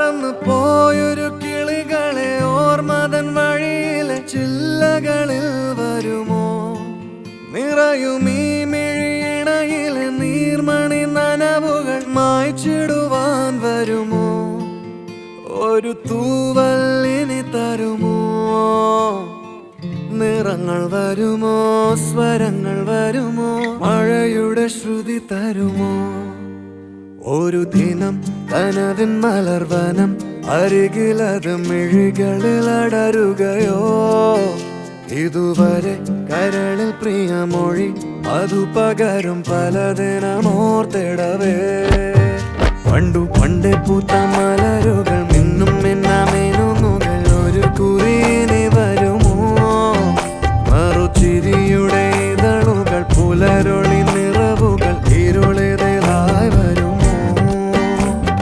പറന്നു പോയൊരു കിളികളെ ഓർമ്മതൻ വഴിയിലെ ചില്ലകളിൽ വരുമോ? നിറയും ഈ മിഴിയിണയിലെ നീർമണി നനവുകൾ മായ്ച്ചിടുവാൻ വരുമോ? ഒരു തൂവല്ലിനി തരുമോ? നിറങ്ങൾ വരുമോ? സ്വരങ്ങൾ വരുമോ? മഴയുടെ ശ്രുതി തരുമോ? ഒരു ദിനം കനവിൻ മലർവനം അരികിലത് മിഴികളിൽ അടരുകയോ? ഇതുവരെ കരളിൽ പ്രിയമൊഴി അതു പകരും പലതിനമോർത്തിടവേ. പണ്ടു പണ്ടേ പൂത്ത മലരുകൾ മിന്നും മിന്നാമേനുകൾ ഒരു കുറിയിനി വരുമോ? മറുചിരിയുടെ ഇതളുകൾ പുലരൊളി നിറവുകൾ ഇരുളിതലായി വരുമോ?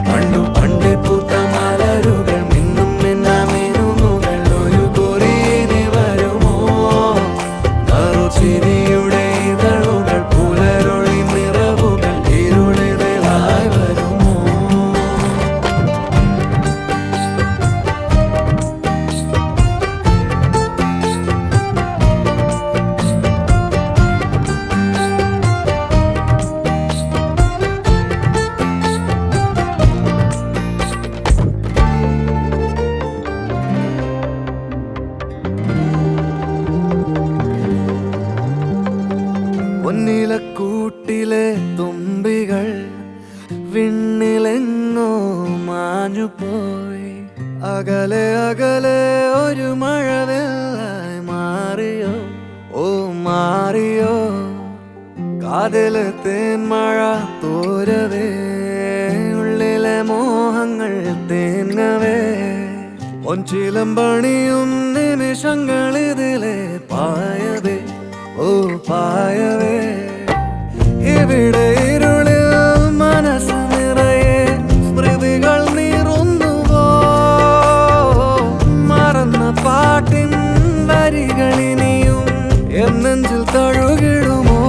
പണ്ടു പണ്ടേ പൂത്ത മലരുകൾ മിന്നും മിന്നാമേനുകൾ ഒരു കുറിയിനി വരുമോ? മറുചിരിയുടെ ഇതളുകൾ പുലരൊളി നിറവുകൾ ഇരുളിതലായി വരുമോ? പൊന്നിലക്കൂട്ടിലെ തുമ്പികൾ വിണ്ണിലെങ്ങോ മാഞ്ഞുപോയി. അകലെ അകലെ ഒരു മഴവെള്ളായി മാറിയോ? ഓ മാറിയോ? കാതിലെ തേന്മഴ തോരവേ, ഉള്ളിലെ മോഹങ്ങൾ തേങ്ങവേ. ഒഞ്ചിലമ്പണിയും നിമിഷങ്ങളിതിലെ പായവേ, ഓ പായവേ. ഇവിടെ ഇരുളിൽ മനസ്സ് നിറയെ സ്മൃതികൾ നീറുന്നുവോ? മറന്ന പാട്ടിൻ വരികളിനിയും എന്നെഞ്ചിൽ തഴുകിടുമോ?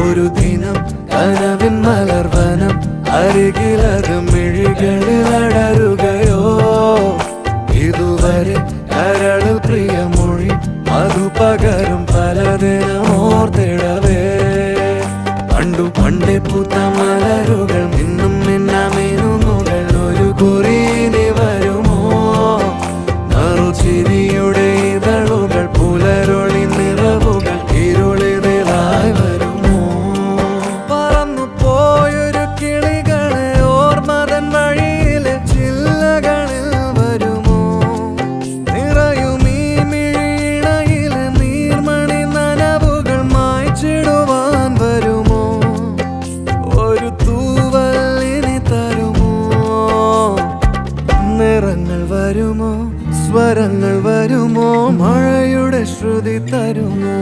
ഒരു ദിനം കനവിൻ മലർവനം അരികിലത് മിഴികളിൽ അടരുകയോ? ഇതുവരെ കരളിൽ പ്രിയമൊഴി അതു പകരും പലതിനമോർത്തിടവേ. പണ്ടു പണ്ടേ പൂത്ത മലരുകൾ മിന്നും മിന്നാമേനുകൾ ഒരു കുറിയിനി വരുമോ? നറുചിരിയുടെ ഇതളുകൾ പുലരൊളി നിറവുകൾ ഇരുളിതലായി വരുമോ? പറന്നു പോയൊരു കിളികളെ ഓർമ്മതൻ വഴിയിലെ ചില്ലകളിൽ വരുമോ? നിറയും ഈ മിഴിയിണയിലെ നീർമണി നനവുകൾ മായ്ച്ചിടുവാൻ വരുമോ? ഒരു തൂവല്ലിനി തരുമോ? നിറങ്ങൾ വരുമോ? സ്വരങ്ങൾ വരുമോ? മഴയുടെ ശ്രുതി തരുമോ?